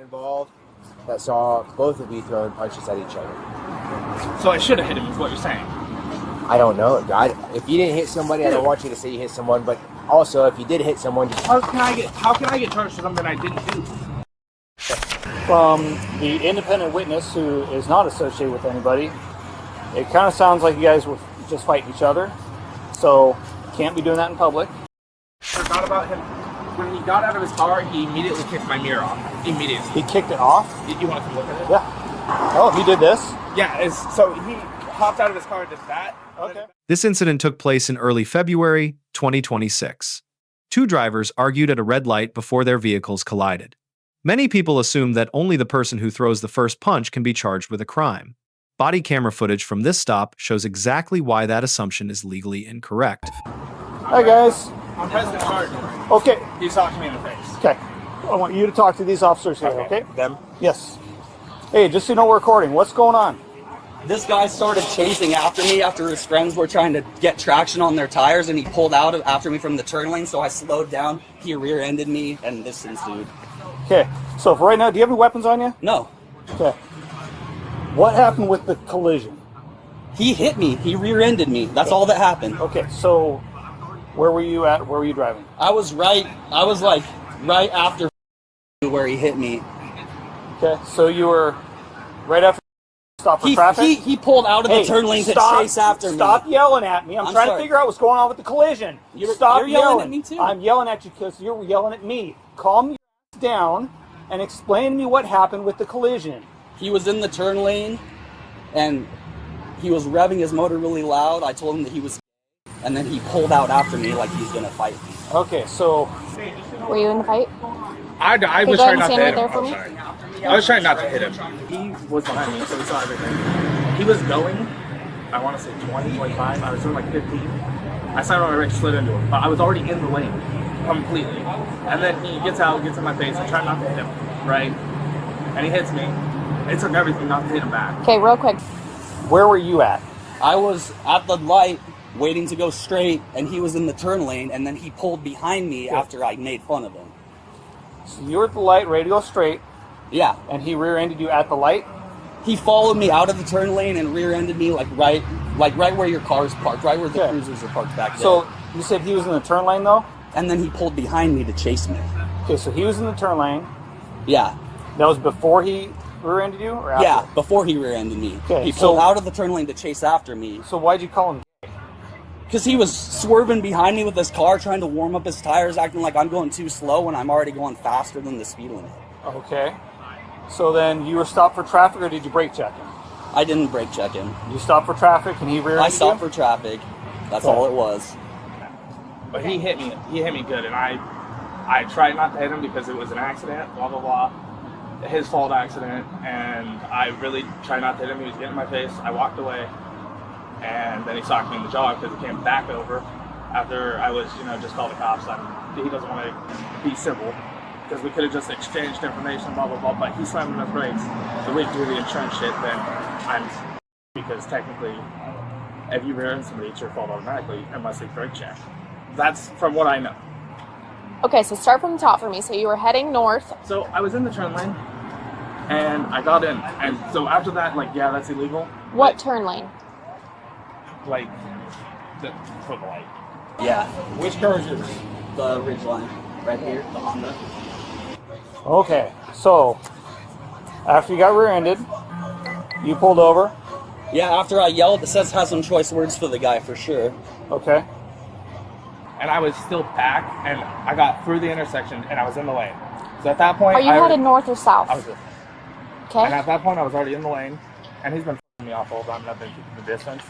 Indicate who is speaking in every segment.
Speaker 1: involved that saw both of you throwing punches at each other.
Speaker 2: So I should have hit him, is what you're saying?
Speaker 1: I don't know. If you didn't hit somebody, I don't want you to say you hit someone. But also, if you did hit someone, just
Speaker 2: How can I get charged for something I didn't do?
Speaker 3: From the independent witness who is not associated with anybody, it kind of sounds like you guys were just fighting each other. So can't be doing that in public.
Speaker 2: Forgot about him. When he got out of his car, he immediately kicked my mirror off. Immediately.
Speaker 3: He kicked it off?
Speaker 2: You want to come look at it?
Speaker 3: Yeah. Oh, he did this?
Speaker 2: Yeah, so he hopped out of his car and did that.
Speaker 3: Okay.
Speaker 4: This incident took place in early February 2026. Two drivers argued at a red light before their vehicles collided. Many people assume that only the person who throws the first punch can be charged with a crime. Body camera footage from this stop shows exactly why that assumption is legally incorrect.
Speaker 3: Hi, guys.
Speaker 2: I'm pressing charge.
Speaker 3: Okay.
Speaker 2: He socked me in the face.
Speaker 3: Okay. I want you to talk to these officers here, okay?
Speaker 2: Them?
Speaker 3: Yes. Hey, just so you know we're recording, what's going on?
Speaker 5: This guy started chasing after me after his friends were trying to get traction on their tires, and he pulled out after me from the turn lane, so I slowed down. He rear-ended me, and this ensued.
Speaker 3: Okay, so for right now, do you have any weapons on you?
Speaker 5: No.
Speaker 3: Okay. What happened with the collision?
Speaker 5: He hit me. He rear-ended me. That's all that happened.
Speaker 3: Okay, so where were you at? Where were you driving?
Speaker 5: I was like right after where he hit me.
Speaker 3: Okay, so you were right after stop for traffic?
Speaker 5: He pulled out of the turn lane to chase after me.
Speaker 3: Stop yelling at me. I'm trying to figure out what's going on with the collision. Stop
Speaker 5: you're yelling at me too.
Speaker 3: I'm yelling at you because you're yelling at me. Calm your ass down and explain to me what happened with the collision.
Speaker 5: He was in the turn lane, and he was revving his motor really loud. I told him that he was, and then he pulled out after me like he's going to fight me.
Speaker 3: Okay, so...
Speaker 6: Were you in the fight?
Speaker 2: I was trying not to hit him.
Speaker 6: There for me?
Speaker 2: I was trying not to hit him. He was behind me, so he saw everything. He was going, I want to say 20, 25. I was doing like 15. I slammed on my brakes, slid into him. But I was already in the lane, completely. And then he gets out, gets in my face. I try not to hit him, right? And he hits me. It took everything not to hit him back.
Speaker 6: Okay, real quick.
Speaker 3: Where were you at?
Speaker 5: I was at the light waiting to go straight, and he was in the turn lane, and then he pulled behind me after I made fun of him.
Speaker 3: So you were at the light, ready to go straight.
Speaker 5: Yeah.
Speaker 3: And he rear-ended you at the light?
Speaker 5: He followed me out of the turn lane and rear-ended me like right where your car's parked, right where the cruisers are parked back there.
Speaker 3: So you said he was in the turn lane though?
Speaker 5: And then he pulled behind me to chase me.
Speaker 3: Okay, so he was in the turn lane.
Speaker 5: Yeah.
Speaker 3: That was before he rear-ended you or after?
Speaker 5: Yeah, before he rear-ended me.
Speaker 3: Okay,
Speaker 5: he pulled out of the turn lane to chase after me.
Speaker 3: So why'd you call him?
Speaker 5: Because he was swerving behind me with his car, trying to warm up his tires, acting like I'm going too slow when I'm already going faster than the speed limit.
Speaker 3: Okay. So then you were stopped for traffic, or did you brake check him?
Speaker 5: I didn't brake check him.
Speaker 3: You stopped for traffic and he rear-ended you?
Speaker 5: I stopped for traffic. That's all it was.
Speaker 2: But he hit me good, and I tried not to hit him because it was an accident, blah, blah, blah. His fault accident, and I really tried not to hit him. He was getting in my face. I walked away, and then he socked me in the jaw because he came back over after I was, just called the cops. He doesn't want to be civil because we could have just exchanged information, blah, blah, blah, but he slammed on his brakes. So we do the insurance shit, then I'm because technically, if you rear-end somebody, it's your fault automatically unless they brake check. That's from what I know.
Speaker 6: Okay, so start from the top for me. So you were heading north.
Speaker 2: So I was in the turn lane, and I got in, and so after that, that's illegal.
Speaker 6: What turn lane?
Speaker 2: For the light.
Speaker 5: Yeah.
Speaker 3: Which car is yours?
Speaker 5: The ridge line. Right here, the Honda.
Speaker 3: Okay, so after you got rear-ended, you pulled over.
Speaker 5: Yeah, after I yelled, it says has some choice words for the guy for sure.
Speaker 3: Okay.
Speaker 2: And I was still back, and I got through the intersection, and I was in the lane. So at that point,
Speaker 6: Are you headed north or south?
Speaker 2: I was.
Speaker 6: Okay.
Speaker 2: And at that point, I was already in the lane, and he's been f***ing me off all the time, and I've been keeping the distance.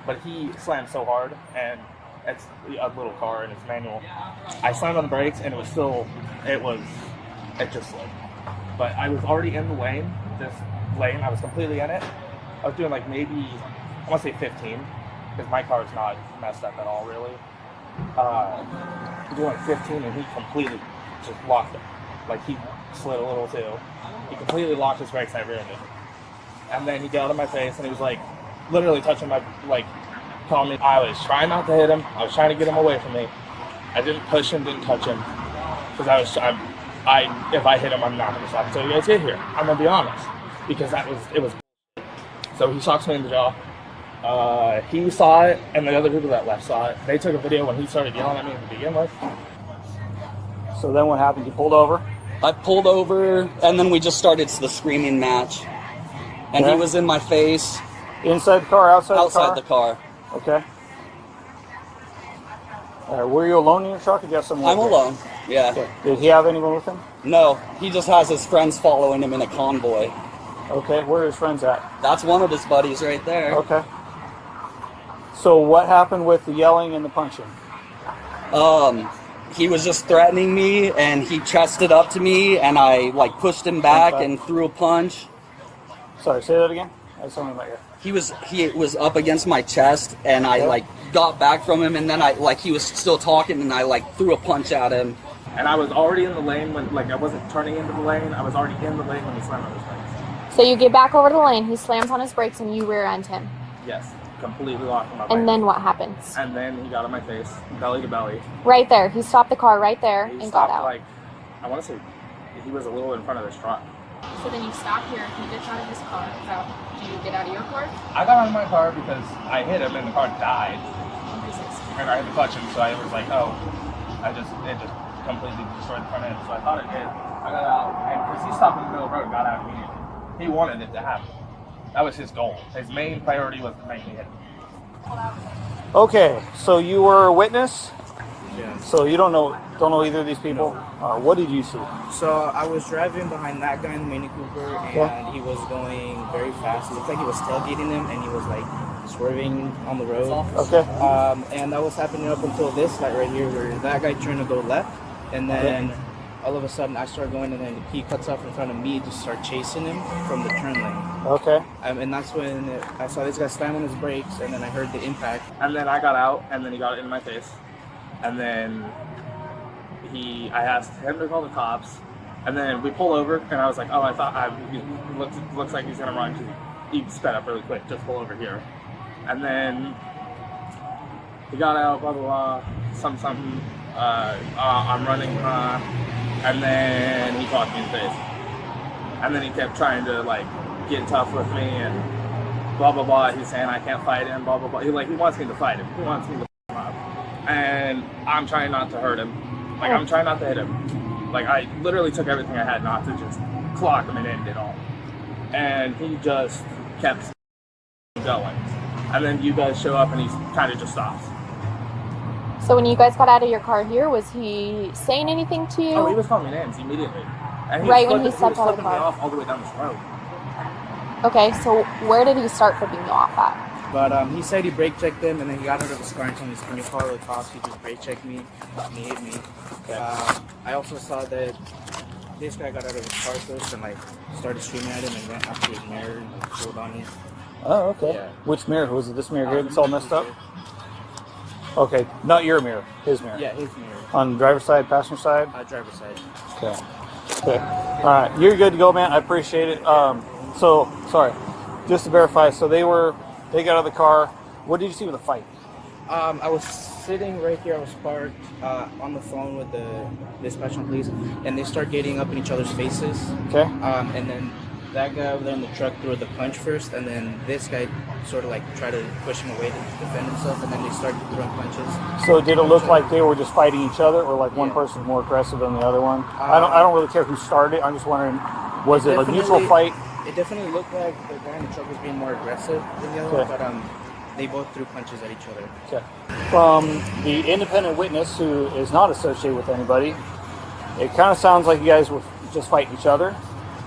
Speaker 2: But he slammed so hard, and it's a little car, and it's manual. I slammed on the brakes, and it just slid. But I was already in the lane, this lane, I was completely in it. I was doing maybe, I want to say 15, because my car is not messed up at all, really. Doing 15, and he completely just locked it. He slid a little too. He completely locked his brakes, and I rear-ended him. And then he got out of my face, and he was literally touching my, calling me. I was trying not to hit him. I was trying to get him away from me. I didn't push him, didn't touch him, because I if I hit him, I'm not gonna stop until you guys get here. I'm gonna be honest, because it was. So he shocks me in the jaw. He saw it, and the other people that left saw it. They took a video when he started yelling at me to begin with.
Speaker 3: So then what happened? You pulled over?
Speaker 5: I pulled over, and then we just started the screaming match. And
Speaker 3: Okay.
Speaker 5: he was in my face.
Speaker 3: Inside the car,
Speaker 5: Outside the car.
Speaker 3: Okay. Were you alone in your truck, or did you have someone?
Speaker 5: I'm alone. Yeah.
Speaker 3: Okay. Did he have anyone with him?
Speaker 5: No, he just has his friends following him in a convoy.
Speaker 3: Okay. Where are his friends at?
Speaker 5: That's one of his buddies right there.
Speaker 3: Okay. So what happened with the yelling and the punching?
Speaker 5: He was just threatening me, and he chested up to me, and I like pushed him back and threw a punch.
Speaker 3: Sorry, say that again. I was talking about you.
Speaker 5: He was up against my chest, and I like got back from him, and then he was still talking, and I like threw a punch at him.
Speaker 2: And I was already in the lane when, I wasn't turning into the lane. I was already in the lane when he slammed on his brakes.
Speaker 6: So you get back over to the lane, he slams on his brakes, and you rear end him.
Speaker 2: Yes, completely locked on my bike.
Speaker 6: And then what happens?
Speaker 2: And then he got on my face, belly to belly.
Speaker 6: Right there. He stopped the car right there
Speaker 2: He
Speaker 6: and
Speaker 2: stopped,
Speaker 6: got out.
Speaker 2: I want to say he was a little in front of this truck.
Speaker 6: So then you stop here, he gets out of his car. Do you get out of your car?
Speaker 2: I got out of my car because I hit him and the car died. And I had the clutch him, so I was like, oh, it just completely destroyed the front end. So I thought it did. I got out, and because he stopped in the middle of the road and got out immediately. He wanted it to happen. That was his goal. His main priority was to make me hit him.
Speaker 3: Okay, so you were a witness.
Speaker 7: Yeah.
Speaker 3: So you don't know either of these people. What did you see?
Speaker 7: So I was driving behind that guy in the Mini Cooper, and he was going very fast. It looked like he was tailgating him, and he was like swerving on the road.
Speaker 3: Okay.
Speaker 7: And that was happening up until this light right here, where that guy turned to go left, and then all of a sudden I started going, and then he cuts off in front of me to start chasing him from the turn lane.
Speaker 3: Okay.
Speaker 7: And that's when I saw this guy slam on his brakes, and then I heard the impact.
Speaker 2: And then I got out, and then he got it in my face. And then I asked him to call the cops, and then we pull over, and I was like, oh, he looks like he's gonna run, because he sped up really quick, just pull over here. And then he got out, blah, blah, blah, something, I'm running, and then he caught me in the face. And then he kept trying to, get tough with me, and blah, blah, blah, he's saying I can't fight him, blah, blah, blah. He wants me to fight him. He wants me to f*** him up. And I'm trying not to hurt him. I'm trying not to hit him. I literally took everything I had not to just clock him and end it all. And he just kept going. And then you guys show up and he kind of just stops.
Speaker 6: So when you guys got out of your car here, was he saying anything to you?
Speaker 2: Oh, he was calling me names immediately. And
Speaker 6: Right when he stepped out of the
Speaker 2: me
Speaker 6: car.
Speaker 2: off all the way down this road.
Speaker 6: Okay, so where did he start flipping you off at?
Speaker 7: But he said he brake checked him, and then he got out of his car and told me, "Can you follow the cops?" He just brake checked me, and he hit me. I also saw that this guy got out of his car first and started screaming at him and went after his mirror and pulled on it.
Speaker 3: Oh, okay.
Speaker 7: Yeah.
Speaker 3: Which mirror? Was it this mirror here that's all messed up? Okay, not your mirror, his mirror.
Speaker 7: Yeah, his mirror.
Speaker 3: On driver's side, passenger side?
Speaker 7: Driver's side.
Speaker 3: Okay. Okay. All right. You're good to go, man. I appreciate it. So, sorry. Just to verify, so they got out of the car. What did you see with the fight?
Speaker 7: I was sitting right here. I was parked on the phone with the dispatch and police, and they start getting up in each other's faces.
Speaker 3: Okay.
Speaker 7: And then that guy over there in the truck threw the punch first, and then this guy sort of tried to push him away to defend himself, and then they started throwing punches.
Speaker 3: So did it look like they were just fighting each other, or one person was more aggressive than the other one? I don't really care who started. I'm just wondering, was it a mutual fight?
Speaker 7: It definitely looked like the guy in the truck was being more aggressive than the other, but they both threw punches at each other.
Speaker 3: Okay. From the independent witness who is not associated with anybody, it kind of sounds like you guys were just fighting each other.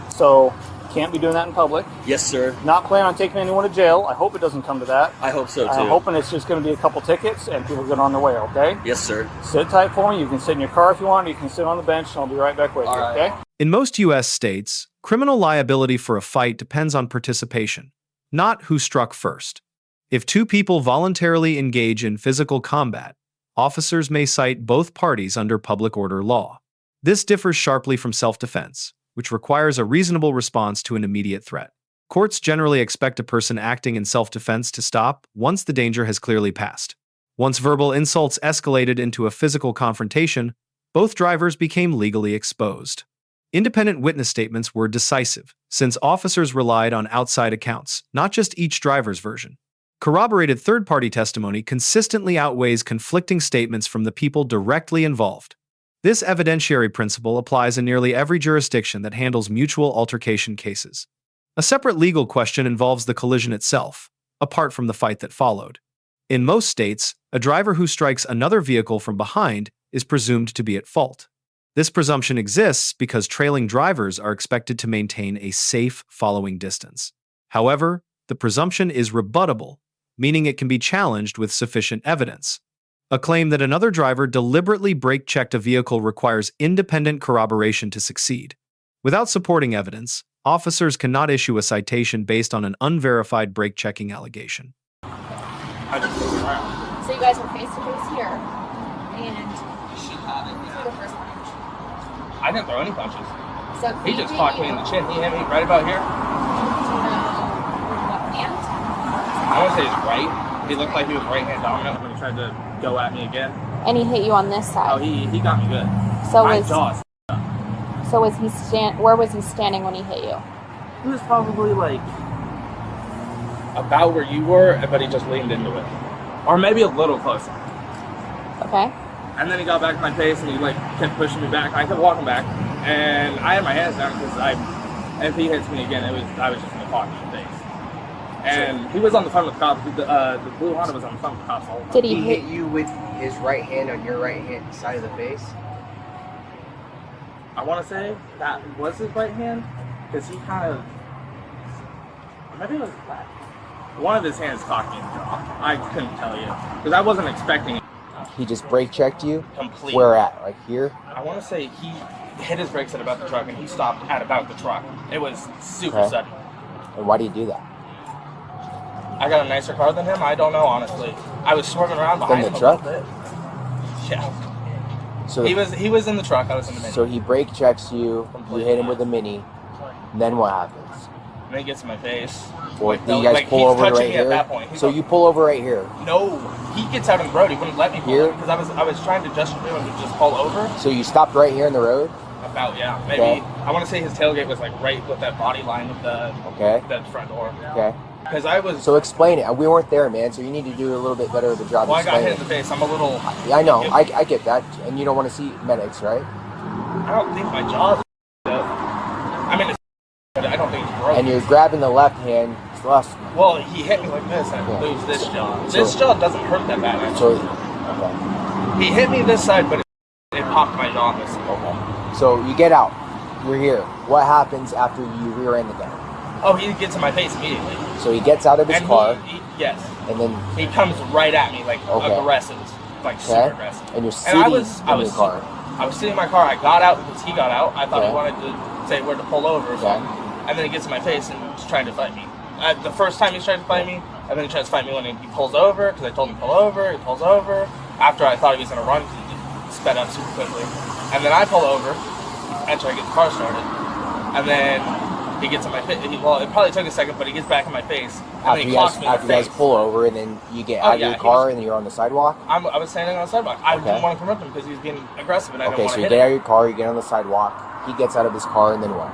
Speaker 3: So can't be doing that in public.
Speaker 5: Yes, sir.
Speaker 3: Not planning on taking anyone to jail. I hope it doesn't come to that.
Speaker 5: I hope so too.
Speaker 3: I'm hoping it's just going to be a couple tickets and people get on their way, okay?
Speaker 5: Yes, sir.
Speaker 3: Sit tight for me. You can sit in your car if you want. You can sit on the bench and I'll be right back with you, okay?
Speaker 4: In most U.S. states, criminal liability for a fight depends on participation, not who struck first. If two people voluntarily engage in physical combat, officers may cite both parties under public order law. This differs sharply from self-defense, which requires a reasonable response to an immediate threat. Courts generally expect a person acting in self-defense to stop once the danger has clearly passed. Once verbal insults escalated into a physical confrontation, both drivers became legally exposed. Independent witness statements were decisive, since officers relied on outside accounts, not just each driver's version. Corroborated third-party testimony consistently outweighs conflicting statements from the people directly involved. This evidentiary principle applies in nearly every jurisdiction that handles mutual altercation cases. A separate legal question involves the collision itself, apart from the fight that followed. In most states, a driver who strikes another vehicle from behind is presumed to be at fault. This presumption exists because trailing drivers are expected to maintain a safe following distance. However, the presumption is rebuttable, meaning it can be challenged with sufficient evidence. A claim that another driver deliberately brake-checked a vehicle requires independent corroboration to succeed. Without supporting evidence, officers cannot issue a citation based on an unverified brake-checking allegation.
Speaker 6: So you guys were face-to-face here, and
Speaker 5: She had it.
Speaker 6: you threw the first punch.
Speaker 2: I didn't throw any punches.
Speaker 6: So
Speaker 2: He just clocked me in the chin. He hit me right about here.
Speaker 6: Do you know what hand?
Speaker 2: I want to say his right. He looked like he was right hand dominant when he tried to go at me again.
Speaker 6: And he hit you on this
Speaker 2: Oh,
Speaker 6: side.
Speaker 2: he got me good.
Speaker 6: So
Speaker 2: My
Speaker 6: was
Speaker 2: jaw's
Speaker 6: so was he where was he standing when he hit you?
Speaker 2: He was probably like about where you were, but he just leaned into it. Or maybe a little closer.
Speaker 6: Okay.
Speaker 2: And then he got back in my face and he like kept pushing me back. I kept walking back and I had my hands down because if he hits me again, I was just gonna clock him in the face. And he was on the phone with the cops. The blue Honda was on the phone with the cops the whole time.
Speaker 6: Did
Speaker 1: He hit you with his right hand on your right hand side of the face?
Speaker 2: I want to say that was his right hand because he kind of, or maybe it was his left. One of his hands caught me in the jaw. I couldn't tell you because I wasn't expecting it.
Speaker 1: He just brake checked you?
Speaker 2: Completely.
Speaker 1: Where at? Like here?
Speaker 2: I want to say he hit his brakes at about the truck and he stopped at about the truck. It was super
Speaker 1: Okay.
Speaker 2: sudden.
Speaker 1: And why do you do that?
Speaker 2: I got a nicer car than him. I don't know, honestly. I was swerving around behind
Speaker 1: the
Speaker 2: him
Speaker 1: truck?
Speaker 2: a little bit. Yeah.
Speaker 1: So
Speaker 2: He was in the truck. I was in the Mini.
Speaker 1: So he brake checks you, you hit him with a Mini, then what happens?
Speaker 2: And then he gets in my face.
Speaker 1: Or
Speaker 2: Like,
Speaker 1: do you guys
Speaker 2: like,
Speaker 1: pull
Speaker 2: he's
Speaker 1: over
Speaker 2: touching
Speaker 1: right
Speaker 2: me
Speaker 1: here?
Speaker 2: at that point. He's
Speaker 1: So
Speaker 2: on-
Speaker 1: you pull over right here.
Speaker 2: No, he gets out of the road. He wouldn't let me pull
Speaker 1: Here?
Speaker 2: over because I was trying to gesture to him to just pull over.
Speaker 1: So you stopped right here in the road?
Speaker 2: About, yeah, maybe.
Speaker 1: Okay.
Speaker 2: I want to say his tailgate was like right with that body line of the
Speaker 1: Okay.
Speaker 2: front door.
Speaker 1: Okay.
Speaker 2: Because I was,
Speaker 1: So explain it. We weren't there, man, so you need to do a little bit better of a job
Speaker 2: well, I got hit
Speaker 1: explaining
Speaker 2: in the face. I'm a little,
Speaker 1: it. I know, I get that. And you don't want to see medics, right?
Speaker 2: I don't think my jaw's up. I mean, but I don't think it's broken.
Speaker 1: And you're grabbing the left hand.
Speaker 2: Well, he hit me like this and I
Speaker 1: Yeah.
Speaker 2: lose this jaw.
Speaker 1: So-
Speaker 2: This jaw doesn't hurt that bad, actually.
Speaker 1: So, okay.
Speaker 2: He hit me this side, but it popped my jaw on this side.
Speaker 1: Okay. So you get out. You're here. What happens after you rear end the guy?
Speaker 2: Oh, he gets in my face immediately.
Speaker 1: So he gets out of his
Speaker 2: And
Speaker 1: car,
Speaker 2: yes.
Speaker 1: and then
Speaker 2: He comes right at me, like
Speaker 1: Okay.
Speaker 2: aggressive, like super
Speaker 1: okay,
Speaker 2: aggressive.
Speaker 1: and you're sitting
Speaker 2: I
Speaker 1: in
Speaker 2: was
Speaker 1: your car.
Speaker 2: I was sitting in my car. I got out because he got out. I thought
Speaker 1: Okay.
Speaker 2: he wanted to say where to pull over or something. And then he gets in my face and he's trying to fight me. The first time he's trying to fight me, and then he tries to fight me when he pulls over because I told him to pull over. He pulls over. After I thought he was going to run, he sped up super quickly. And then I pull over and try to get the car started. And then he gets in my face. Well, it probably took a second, but he gets back in my face. And
Speaker 1: After
Speaker 2: then he
Speaker 1: you
Speaker 2: clocks
Speaker 1: guys,
Speaker 2: me in the
Speaker 1: after you guys
Speaker 2: face.
Speaker 1: pull over, and then you get
Speaker 2: Oh,
Speaker 1: out of
Speaker 2: yeah,
Speaker 1: your
Speaker 2: he
Speaker 1: car,
Speaker 2: was-
Speaker 1: and then you're on the sidewalk.
Speaker 2: I was standing on the sidewalk. I
Speaker 1: Okay.
Speaker 2: didn't want to confront him because he was being aggressive and I
Speaker 1: Okay,
Speaker 2: didn't
Speaker 1: so
Speaker 2: want
Speaker 1: you
Speaker 2: to
Speaker 1: get
Speaker 2: hit
Speaker 1: out
Speaker 2: him.
Speaker 1: of your car, you get on the sidewalk. He gets out of his car, and then what?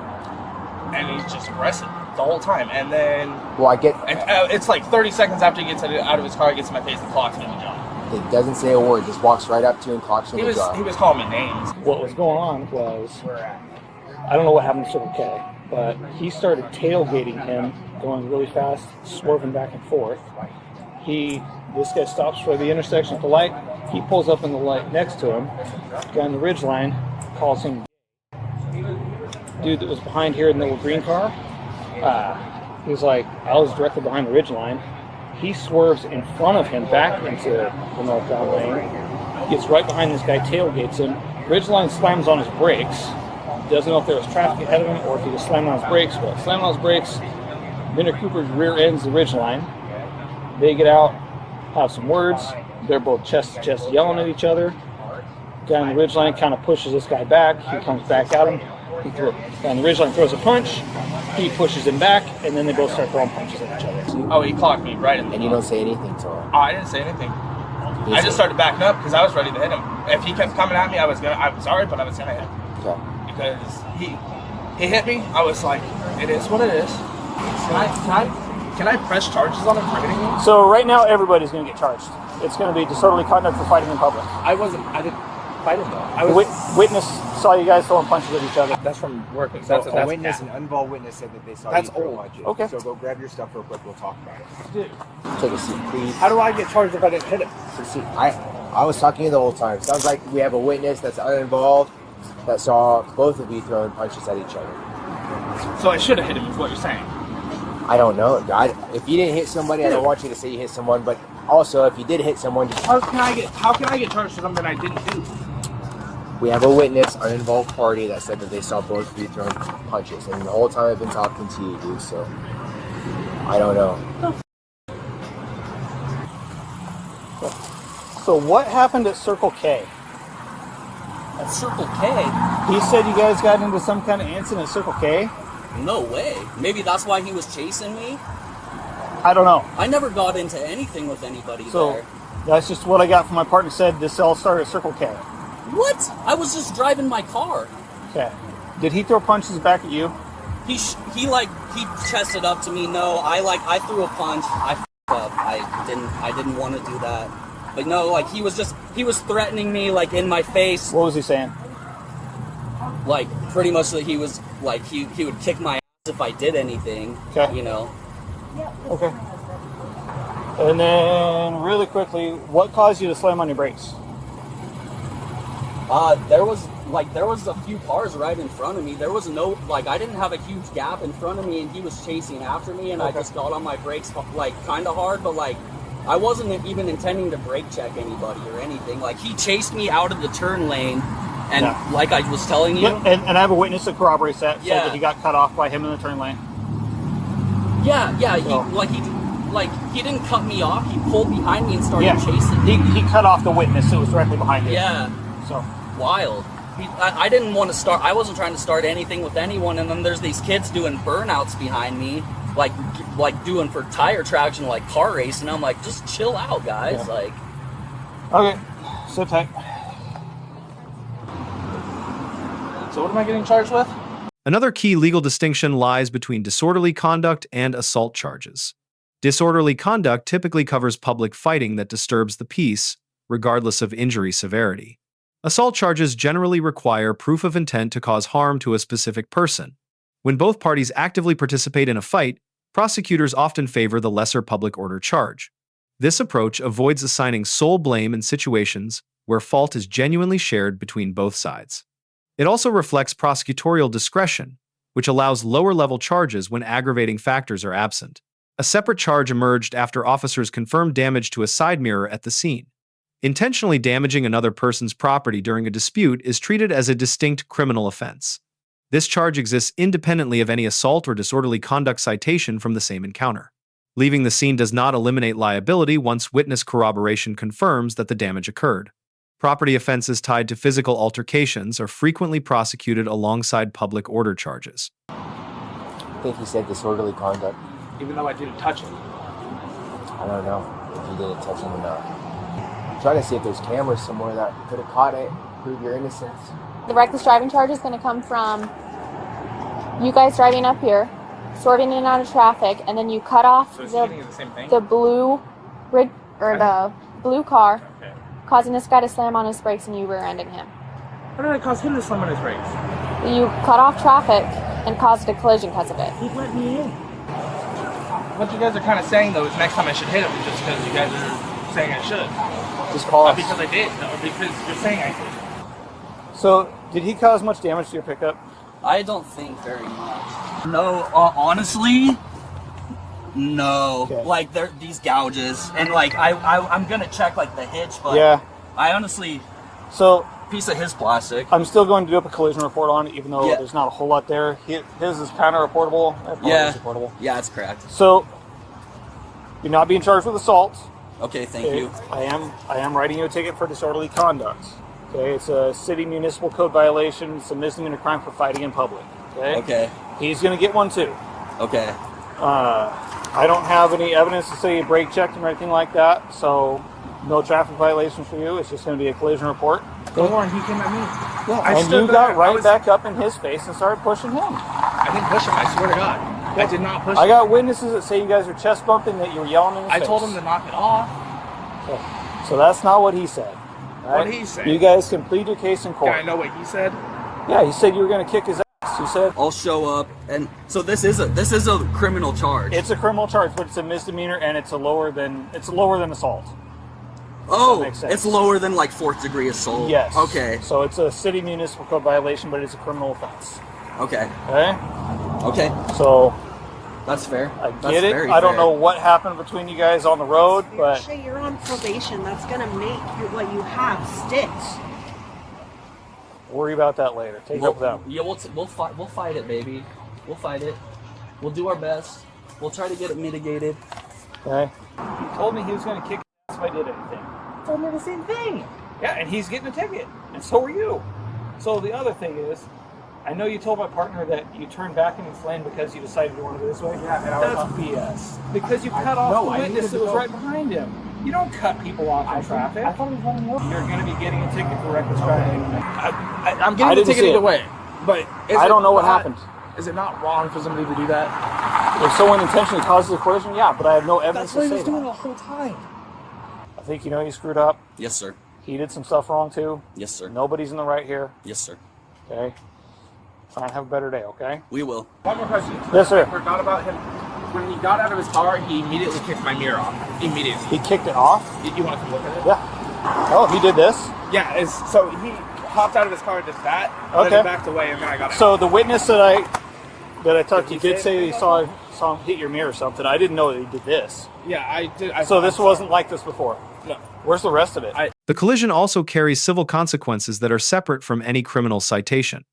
Speaker 2: And he's just aggressive the whole time. And then
Speaker 1: Well, I get.
Speaker 2: it's like 30 seconds after he gets out of his car, he gets in my face and clocks me in the jaw.
Speaker 1: It doesn't say a word. Just walks right up to you and clocks you
Speaker 2: He
Speaker 1: in the jaw.
Speaker 2: was calling me names.
Speaker 3: What was going on was, I don't know what happened to Circle K, but he started tailgating him, going really fast, swerving back and forth. This guy stops for the intersection at the light. He pulls up in the light next to him. Guy on the ridge line calls him dude that was behind here in the little green car. He was like, I was directly behind the ridge line. He swerves in front of him back into the northbound lane. Gets right behind this guy, tailgates him. Ridgeline slams on his brakes. Doesn't know if there was traffic ahead of him or if he just slammed on his brakes. But slammed on his brakes. Minter Cooper rear ends the Ridgeline. They get out, have some words. They're both chest to chest yelling at each other. Guy on the Ridgeline kind of pushes this guy back. He comes back at him. Guy on the Ridgeline throws a punch. He pushes him back, and then they both start throwing punches at each other.
Speaker 2: Oh, he clocked me right in the
Speaker 1: And you don't say anything to him.
Speaker 2: Oh, I didn't say anything. I just started backing up because I was ready to hit him. If he kept coming at me, I'm sorry, but I was gonna hit him
Speaker 1: Okay.
Speaker 2: because he hit me. I was like, it is what it is. Can I press charges on him for hitting me?
Speaker 3: So right now, everybody's going to get charged. It's going to be disorderly conduct for fighting in public.
Speaker 7: I didn't fight him though. I was
Speaker 3: Witness saw you guys throwing punches at each other.
Speaker 7: That's from working.
Speaker 1: So
Speaker 7: That's
Speaker 1: a witness, an uninvolved witness, said that they saw
Speaker 7: That's
Speaker 1: you throw
Speaker 7: old.
Speaker 1: punches.
Speaker 3: Okay.
Speaker 1: So go grab your stuff real quick. We'll talk about it.
Speaker 7: Dude,
Speaker 1: Take a seat, please.
Speaker 7: how do I get charged if I didn't hit him?
Speaker 1: See, I was talking to you the whole time. Sounds like we have a witness that's uninvolved that saw both of you throwing punches at each other.
Speaker 2: So I should have hit him, is what you're saying.
Speaker 1: I don't know. If you didn't hit somebody, I don't want you to say you hit someone. But also, if you did hit someone,
Speaker 2: How can I get charged for something I didn't do?
Speaker 1: we have a witness, uninvolved party, that said that they saw both of you throwing punches. And the whole time I've been talking to you, dude. So I don't know.
Speaker 3: So what happened at Circle K?
Speaker 5: At Circle K?
Speaker 3: He said you guys got into some kind of incident at Circle K?
Speaker 5: No way. Maybe that's why he was chasing me.
Speaker 3: I don't know.
Speaker 5: I never got into anything with anybody
Speaker 3: So
Speaker 5: there.
Speaker 3: that's just what I got from my partner. Said this all started at Circle K.
Speaker 5: What? I was just driving my car.
Speaker 3: Okay. Did he throw punches back at you?
Speaker 5: He chested up to me. No, I threw a punch. I f***ed up. I didn't want to do that. But no, like he was threatening me like in my face.
Speaker 3: What was he saying?
Speaker 5: Like pretty much that he was like he would kick my ass if I did anything.
Speaker 3: Okay.
Speaker 5: You know.
Speaker 3: Okay. And then really quickly, what caused you to slam on your brakes?
Speaker 5: There was a few cars right in front of me. There was no, like, I didn't have a huge gap in front of me, and he was chasing after me, and I just got on my brakes, like, kind of hard, but, like, I wasn't even intending to brake check anybody or anything. Like, he chased me out of the turn lane, and like I was telling you.
Speaker 3: Yeah, and I have a witness that corroborates that, said
Speaker 5: Yeah.
Speaker 3: that he got cut off by him in the turn lane.
Speaker 5: Yeah,
Speaker 3: So-
Speaker 5: he didn't cut me off. He pulled behind me and started chasing me.
Speaker 3: He cut off the witness that was directly behind him.
Speaker 5: Yeah.
Speaker 3: So
Speaker 5: Wild. I didn't want to start. I wasn't trying to start anything with anyone, and then there's these kids doing burnouts behind me, like doing for tire traction, like car racing. I'm like, just chill out, guys.
Speaker 3: Yeah.
Speaker 5: Like,
Speaker 3: okay, sit tight.
Speaker 2: So what am I getting charged with?
Speaker 4: Another key legal distinction lies between disorderly conduct and assault charges. Disorderly conduct typically covers public fighting that disturbs the peace, regardless of injury severity. Assault charges generally require proof of intent to cause harm to a specific person. When both parties actively participate in a fight, prosecutors often favor the lesser public order charge. This approach avoids assigning sole blame in situations where fault is genuinely shared between both sides. It also reflects prosecutorial discretion, which allows lower-level charges when aggravating factors are absent. A separate charge emerged after officers confirmed damage to a side mirror at the scene. Intentionally damaging another person's property during a dispute is treated as a distinct criminal offense. This charge exists independently of any assault or disorderly conduct citation from the same encounter. Leaving the scene does not eliminate liability once witness corroboration confirms that the damage occurred. Property offenses tied to physical altercations are frequently prosecuted alongside public order charges.
Speaker 1: I think he said disorderly conduct.
Speaker 2: Even though I didn't touch him.
Speaker 1: I don't know if you didn't touch him or not. I'm trying to see if there's cameras somewhere that could have caught it, prove your innocence.
Speaker 6: The reckless driving charge is going to come from you guys driving up here, swerving in and out of traffic, and then you cut off
Speaker 2: So is he getting the same thing?
Speaker 6: the blue the blue car,
Speaker 2: Okay.
Speaker 6: causing this guy to slam on his brakes and you rear-ending him.
Speaker 2: How did I cause him to slam on his brakes?
Speaker 6: You cut off traffic and caused a collision because of it.
Speaker 2: He let me in. What you guys are kind of saying, though, is next time I should hit him just because you guys are saying I should.
Speaker 1: Just call
Speaker 2: Not
Speaker 1: us.
Speaker 2: because I did, no, because you're saying I did.
Speaker 3: So, did he cause much damage to your pickup?
Speaker 5: I don't think very much. No, honestly, no.
Speaker 3: Okay.
Speaker 5: Like these gouges, and like I'm gonna check like the hitch, but
Speaker 3: Yeah.
Speaker 5: I honestly,
Speaker 3: So,
Speaker 5: piece of his plastic.
Speaker 3: I'm still going to do up a collision report on it, even though
Speaker 5: Yeah.
Speaker 3: there's not a whole lot there. His is kind of reportable.
Speaker 5: Yeah.
Speaker 3: Reportable.
Speaker 5: Yeah, it's cracked.
Speaker 3: So, you're not being charged with assault.
Speaker 5: Okay, thank
Speaker 3: Okay.
Speaker 5: you.
Speaker 3: I am writing you a ticket for disorderly conduct. Okay, it's a city municipal code violation. It's a misdemeanor crime for fighting in public. Okay.
Speaker 5: Okay.
Speaker 3: He's going to get one too.
Speaker 5: Okay.
Speaker 3: I don't have any evidence to say you brake checked him or anything like that, so no traffic violation for you. It's just going to be a collision report.
Speaker 7: Don't worry, he came at me.
Speaker 3: Yeah,
Speaker 7: I
Speaker 3: and
Speaker 7: stood
Speaker 3: you
Speaker 7: there.
Speaker 3: got right back up in his face and started pushing him.
Speaker 7: I didn't push him. I swear to God, I did not push him.
Speaker 3: I got witnesses that say you guys were chest bumping, that you were yelling in his
Speaker 7: I
Speaker 3: face.
Speaker 7: told him to knock it off.
Speaker 3: So that's not what he said. Right?
Speaker 7: What he said?
Speaker 3: You guys can plead your case in court.
Speaker 7: Can I know what he said?
Speaker 3: Yeah, he said you were going to kick his ass. You said
Speaker 5: I'll show up, and so this is a criminal charge.
Speaker 3: it's a criminal charge, but it's a misdemeanor and it's lower than assault.
Speaker 5: Oh,
Speaker 3: makes sense.
Speaker 5: it's lower than like 4th degree assault.
Speaker 3: Yes.
Speaker 5: Okay.
Speaker 3: So it's a city municipal code violation, but it's a criminal offense.
Speaker 5: Okay.
Speaker 3: Okay.
Speaker 5: Okay.
Speaker 3: So
Speaker 5: That's fair.
Speaker 3: I
Speaker 5: That's
Speaker 3: get it.
Speaker 5: very
Speaker 3: I don't
Speaker 5: fair.
Speaker 3: know what happened between you guys on the road, but
Speaker 8: Shay, you're on probation. That's gonna make what you have stick.
Speaker 3: worry about that later. Take it up with them.
Speaker 5: Yeah, we'll fight it, baby. We'll fight it. We'll do our best. We'll try to get it mitigated.
Speaker 3: Okay.
Speaker 9: He told me he was going to kick ass if I did anything. He told me the same thing. Yeah, and he's getting a ticket, and so are you. So the other thing is, I know you told my partner that you turned back in his lane because you decided you wanted to go this way. Yeah, and that's BS. Because you cut off the witness that was right behind him. You don't cut people off in traffic. I thought he was running over. You're going to be getting a ticket for reckless driving.
Speaker 7: I'm getting the ticket either way. But
Speaker 3: I don't know what happened.
Speaker 7: Is it not wrong for somebody to do that?
Speaker 3: If someone intentionally causes a collision, yeah, but I have no evidence
Speaker 7: That's what
Speaker 3: to
Speaker 7: he
Speaker 3: say
Speaker 7: was doing
Speaker 3: that.
Speaker 7: the whole time.
Speaker 3: I think you know you screwed up.
Speaker 5: Yes, sir.
Speaker 3: He did some stuff wrong too.
Speaker 5: Yes, sir.
Speaker 3: Nobody's in the right here.
Speaker 5: Yes, sir.
Speaker 3: Okay. Try and have a better day. Okay.
Speaker 5: We will.
Speaker 7: One more question.
Speaker 3: Yes, sir.
Speaker 7: I forgot about him. When he got out of his car, he immediately kicked my mirror off. Immediately.
Speaker 3: He kicked it off.
Speaker 7: You want to come look at it?
Speaker 3: Yeah. Oh, he did this.
Speaker 7: Yeah. So he hopped out of his car and did that. And
Speaker 3: Okay.
Speaker 7: then he backed away, and then I got out.
Speaker 3: So the witness that I talked to
Speaker 7: Did he
Speaker 3: did
Speaker 7: say
Speaker 3: say he
Speaker 7: anything
Speaker 3: saw
Speaker 7: about
Speaker 3: him hit your mirror or something. I didn't know that he did this.
Speaker 7: Yeah, I did.
Speaker 3: So this wasn't like this before.
Speaker 7: No.
Speaker 3: Where's the rest of it?
Speaker 4: The collision also carries civil consequences that are separate from any criminal citation.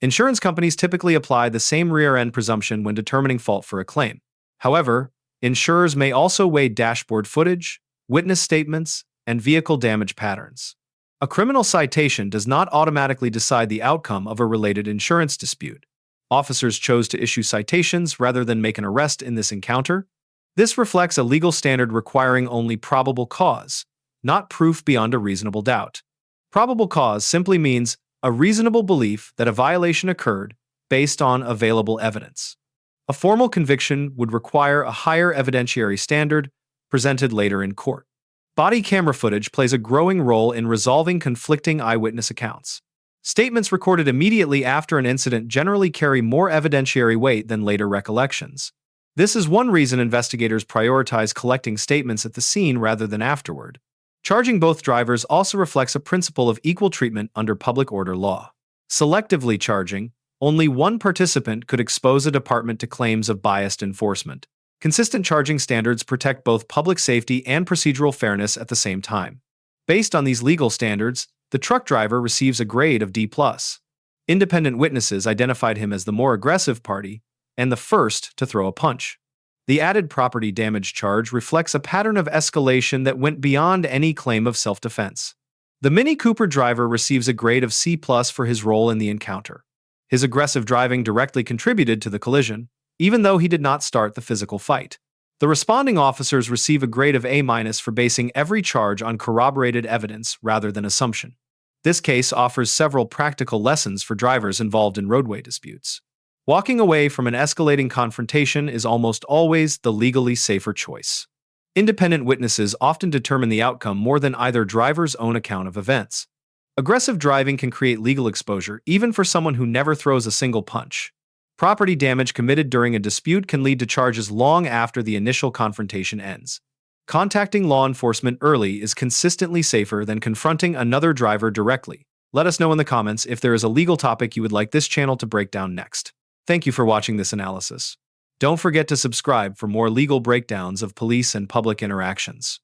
Speaker 4: Insurance companies typically apply the same rear-end presumption when determining fault for a claim. However, insurers may also weigh dashboard footage, witness statements, and vehicle damage patterns. A criminal citation does not automatically decide the outcome of a related insurance dispute. Officers chose to issue citations rather than make an arrest in this encounter. This reflects a legal standard requiring only probable cause, not proof beyond a reasonable doubt. Probable cause simply means a reasonable belief that a violation occurred based on available evidence. A formal conviction would require a higher evidentiary standard presented later in court. Body camera footage plays a growing role in resolving conflicting eyewitness accounts. Statements recorded immediately after an incident generally carry more evidentiary weight than later recollections. This is one reason investigators prioritize collecting statements at the scene rather than afterward. Charging both drivers also reflects a principle of equal treatment under public order law. Selectively charging, only one participant could expose a department to claims of biased enforcement. Consistent charging standards protect both public safety and procedural fairness at the same time. Based on these legal standards, the truck driver receives a grade of D+. Independent witnesses identified him as the more aggressive party and the first to throw a punch. The added property damage charge reflects a pattern of escalation that went beyond any claim of self-defense. The Mini Cooper driver receives a grade of C+ for his role in the encounter. His aggressive driving directly contributed to the collision, even though he did not start the physical fight. The responding officers receive a grade of A- for basing every charge on corroborated evidence rather than assumption. This case offers several practical lessons for drivers involved in roadway disputes. Walking away from an escalating confrontation is almost always the legally safer choice. Independent witnesses often determine the outcome more than either driver's own account of events. Aggressive driving can create legal exposure even for someone who never throws a single punch. Property damage committed during a dispute can lead to charges long after the initial confrontation ends. Contacting law enforcement early is consistently safer than confronting another driver directly. Let us know in the comments if there is a legal topic you would like this channel to break down next. Thank you for watching this analysis. Don't forget to subscribe for more legal breakdowns of police and public interactions.